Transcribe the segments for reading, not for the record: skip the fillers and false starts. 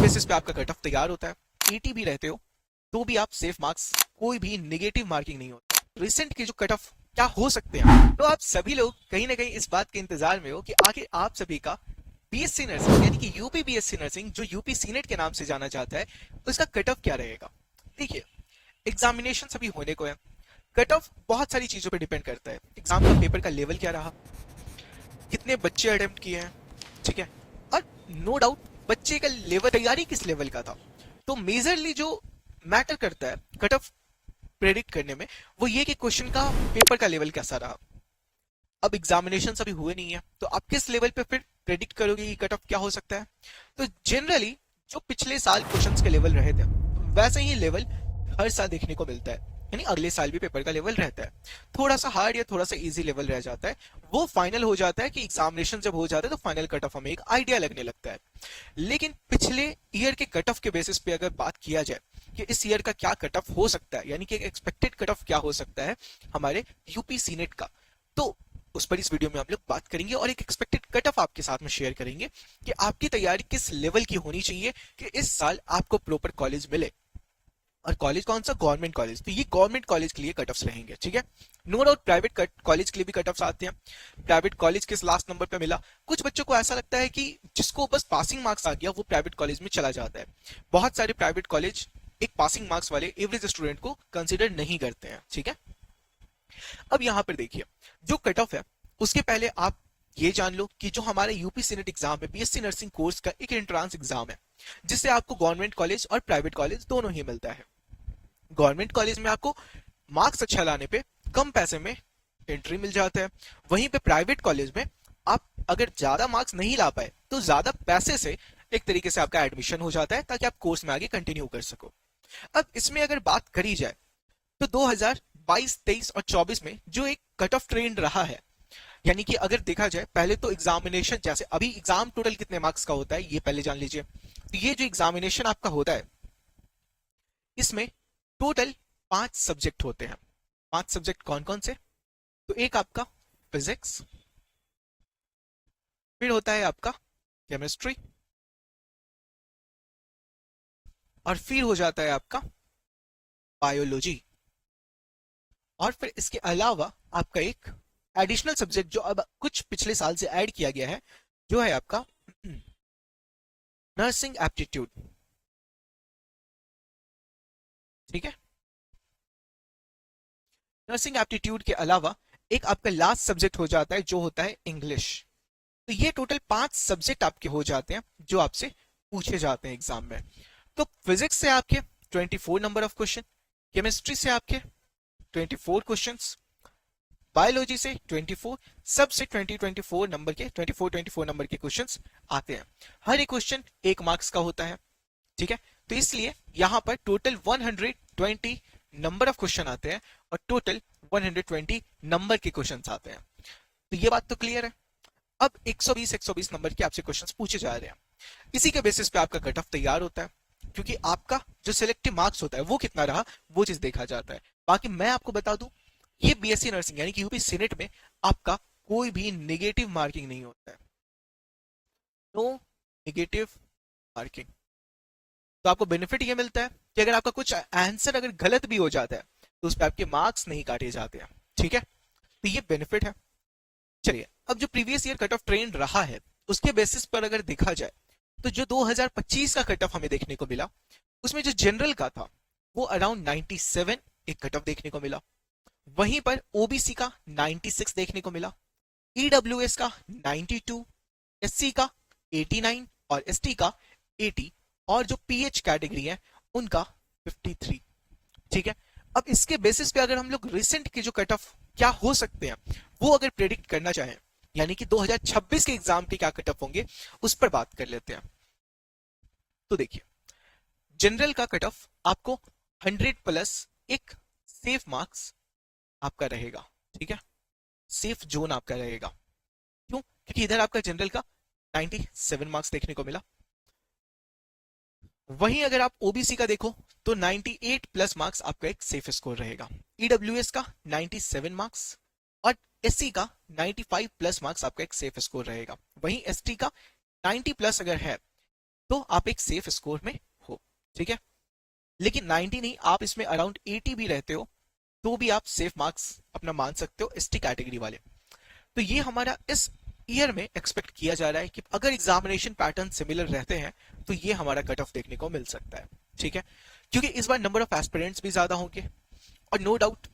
Basis पे आपका cut off तैयार होता है, 80 भी रहते हो तो भी आप सेफ मार्क्स, कोई भी निगेटिव मार्किंग नहीं होता। रिसेंट के जो कट ऑफ क्या हो सकते हैं, तो आप सभी लोग कहीं ना कहीं इस बात के इंतजार में हो कि आगे आप सभी का बीएससी नर्सिंग यानी कि यूपी बीएससी नर्सिंग जो यूपी सीनेट के नाम से जाना जाता है, उसका कट ऑफ क्या रहेगा। देखिए, एग्जामिनेशन अभी होने को है, कट ऑफ बहुत सारी चीजों पर डिपेंड करता है। एग्जाम का पेपर का लेवल क्या रहा, कितने बच्चे अटेम्प्ट किए हैं, ठीक है, और नो डाउट बच्चे का लेवल, तैयारी किस लेवल का था। तो मेजरली जो मैटर करता है कट ऑफ प्रेडिक्ट करने में, वो ये कि क्वेश्चन का पेपर का लेवल कैसा रहा। अब एग्जामिनेशन अभी हुए नहीं है, तो आप किस लेवल पे फिर प्रेडिक्ट करोगे कि कट ऑफ क्या हो सकता है। तो जनरली जो पिछले साल क्वेश्चंस के लेवल रहे थे, वैसे ही लेवल हर साल देखने को मिलता है, यानी अगले साल भी पेपर का लेवल रहता है। थोड़ा सा हार्ड या थोड़ा सा इजी लेवल रह जाता है, वो फाइनल हो जाता है कि एग्जामिनेशन जब हो जाता है तो फाइनल कट ऑफ हमें एक आइडिया लगने लगता है। लेकिन पिछले ईयर के कट ऑफ के बेसिस पे अगर बात किया जाए कि इस ईयर का क्या कट ऑफ हो सकता है, यानी कि एक्सपेक्टेड कट ऑफ क्या हो सकता है हमारे यूपी सीनेट का, तो उस पर इस वीडियो में हम लोग बात करेंगे और एक एक्सपेक्टेड कट ऑफ आपके साथ में शेयर करेंगे कि आपकी तैयारी किस लेवल की होनी चाहिए कि इस साल आपको प्रॉपर कॉलेज मिले। और कॉलेज कौन सा, गवर्नमेंट कॉलेज, तो ये गवर्नमेंट कॉलेज के लिए कट ऑफ्स रहेंगे, ठीक है। नो डाउट प्राइवेट कॉलेज के लिए भी कट ऑफ्स आते हैं, प्राइवेट कॉलेज किस लास्ट नंबर पे मिला। कुछ बच्चों को ऐसा लगता है कि जिसको बस पासिंग मार्क्स आ गया वो प्राइवेट कॉलेज में चला जाता है। बहुत सारे प्राइवेट कॉलेज एक पासिंग मार्क्स वाले एवरेज स्टूडेंट को कंसिडर नहीं करते हैं, ठीक है। अब यहां पर देखिए, जो कट ऑफ है उसके पहले आप ये जान लो कि जो हमारे यूपी सीनेट एग्जाम है, बीएससी नर्सिंग कोर्स का एक एंट्रेंस एग्जाम है, जिससे आपको गवर्नमेंट कॉलेज और प्राइवेट कॉलेज दोनों ही मिलता है। गवर्नमेंट कॉलेज में आपको मार्क्स अच्छा लाने पे कम पैसे में एंट्री मिल जाता है, वहीं पे प्राइवेट कॉलेज में आप अगर ज्यादा मार्क्स नहीं ला पाए तो ज्यादा पैसे से एक तरीके से आपका एडमिशन हो जाता है ताकि आप कोर्स में आगे कंटिन्यू कर सको। अब इसमें अगर बात करी जाए तो 2022, 23 और 24 में जो एक कट ऑफ ट्रेंड रहा है, यानी कि अगर देखा जाए पहले तो एग्जामिनेशन, जैसे अभी एग्जाम टोटल कितने मार्क्स का होता है ये पहले जान लीजिए। तो ये जो एग्जामिनेशन आपका होता है, इसमें टोटल 5 सब्जेक्ट होते हैं। 5 सब्जेक्ट कौन कौन से, तो एक आपका फिजिक्स, फिर होता है आपका केमिस्ट्री, और फिर हो जाता है आपका बायोलॉजी, और फिर इसके अलावा आपका एक एडिशनल सब्जेक्ट जो अब कुछ पिछले साल से ऐड किया गया है, जो है आपका नर्सिंग एप्टीट्यूड, ठीक है। नर्सिंग एप्टीट्यूड के अलावा एक आपका लास्ट सब्जेक्ट हो जाता है जो होता है इंग्लिश। तो ये टोटल 5 सब्जेक्ट आपके हो जाते हैं जो आपसे पूछे जाते हैं एग्जाम में। तो फिजिक्स से आपके 24 नंबर ऑफ क्वेश्चन, केमिस्ट्री से आपके 24 क्वेश्चंस, बायोलॉजी से 24, सबसे 24 नंबर के 24 नंबर के क्वेश्चंस आते हैं। हर एक क्वेश्चन 1 मार्क्स का होता है, ठीक है। तो इसलिए यहां पर टोटल 120 नंबर ऑफ क्वेश्चन आते हैं और टोटल 120 नंबर के क्वेश्चंस आते हैं। तो ये बात तो क्लियर है। अब 120 नंबर के आपसे क्वेश्चंस पूछे जा रहे हैं, इसी के बेसिस पे आपका कट ऑफ तैयार होता है, क्योंकि आपका जो सिलेक्टिव मार्क्स होता है वो कितना रहा वो चीज देखा जाता है। बाकी मैं आपको बता दूं, ये बीएससी नर्सिंग यानी कि यूपी सीनेट में आपका कोई भी नेगेटिव मार्किंग नहीं होता है, नो नेगेटिव मार्किंग। तो आपको बेनिफिट ये मिलता है कि अगर आपका कुछ आंसर अगर गलत भी हो जाता है तो उस पर आपके मार्क्स नहीं काटे जाते हैं, ठीक है। तो ये बेनिफिट है। चलिए, अब जो previous year cut off trend रहा है उसके बेसिस पर अगर देखा जाए तो जो 2025 का कट ऑफ हमें देखने को मिला, उसमें जो जनरल का था वो अराउंड 97 एक कट ऑफ देखने को मिला, वहीं पर ओबीसी का 96 देखने को मिला, ईडब्ल्यूएस का 92, एससी का 89 और एसटी का 80, और जो पीएच कैटेगरी है उनका 53, ठीक है। अब इसके बेसिस पे अगर हम लोग रिसेंट के जो कट ऑफ क्या हो सकते हैं वो अगर प्रेडिक्ट करना चाहें, यानी कि 2026 के एग्जाम के क्या कट ऑफ होंगे उस पर बात कर लेते हैं। तो देखिए, जनरल का कट ऑफ आपको 100 प्लस एक सेफ मार्क्स आपका रहेगा, ठीक है, सेफ जोन आपका रहेगा। क्यों, क्योंकि इधर आपका जनरल का 97 मार्क्स देखने को मिला, वहीं अगर आप ओबीसी का देखो तो 98 प्लस मार्क्स आपका एक सेफ स्कोर रहेगा, ईडब्ल्यूएस का 97 मार्क्स और एससी का 95 प्लस मार्क्स आपका एक सेफ स्कोर रहेगा, वहीं एसटी का 90 प्लस अगर है तो आप एक सेफ स्कोर में हो, ठीक है। लेकिन 90 नहीं, आप इसमें अराउंड 80 भी रहते हो तो भी आप सेफ मार्क्स अपना मान सकते हो एसटी कैटेगरी वाले। तो ये हमारा इस ईयर में एक्सपेक्ट किया जा रहा है कि अगर एग्जामिनेशन पैटर्न सिमिलर रहते हैं तो ये हमारा कट ऑफ देखने को मिल सकता है, ठीक है। क्योंकि इस बार नंबर ऑफ एस्पिरेंट्स भी ज्यादा होंगे और नो डाउट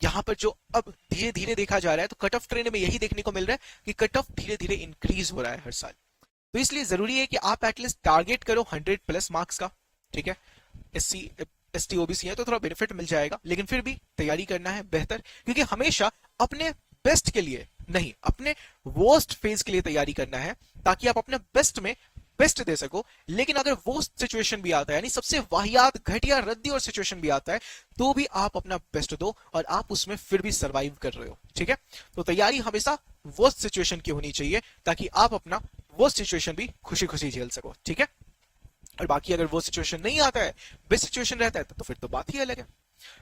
यहाँ पर जो अब धीरे धीरे देखा जा रहा है तो कट ऑफ ट्रेंड में यही देखने को मिल रहा है कि कट ऑफ धीरे धीरे इंक्रीज हो रहा है हर साल। तो इसलिए जरूरी है कि आप एटलीस्ट टारगेट करो 100 प्लस मार्क्स का, ठीक है। एससी एसटी ओबीसी है तो थोड़ा बेनिफिट मिल जाएगा, लेकिन फिर भी तैयारी करना है बेहतर, क्योंकि हमेशा अपने बेस्ट के लिए नहीं, अपने वर्स्ट फेज के लिए तैयारी करना है ताकि आप अपने बेस्ट में बेस्ट दे सको। लेकिन अगर वो सिचुएशन भी आता है, यानी सबसे वाहियात घटिया रद्दी और सिचुएशन भी आता है, तो भी आप अपना बेस्ट दो और आप उसमें फिर भी सरवाइव कर रहे हो, ठीक है। तो तैयारी हमेशा वर्स्ट सिचुएशन की होनी चाहिए ताकि आप अपना वर्स्ट सिचुएशन भी खुशी खुशी झेल सको, ठीक है। और बाकी अगर वो सिचुएशन नहीं आता है, बेस्ट सिचुएशन रहता है, तो फिर तो बात ही अलग है।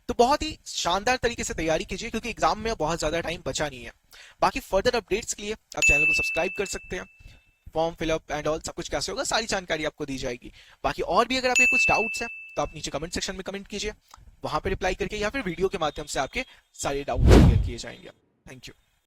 तो बहुत ही शानदार तरीके से तैयारी कीजिए क्योंकि एग्जाम में बहुत ज्यादा टाइम बचा नहीं है। बाकी फर्दर अपडेट्स के लिए आप चैनल को सब्सक्राइब कर सकते हैं। फॉर्म फिलअप एंड ऑल सब कुछ कैसे होगा सारी जानकारी आपको दी जाएगी। बाकी और भी अगर आपके कुछ डाउट्स हैं तो आप नीचे कमेंट सेक्शन में कमेंट कीजिए, वहां पे रिप्लाई करके या फिर वीडियो के माध्यम से आपके सारे डाउट क्लियर किए जाएंगे। Thank you.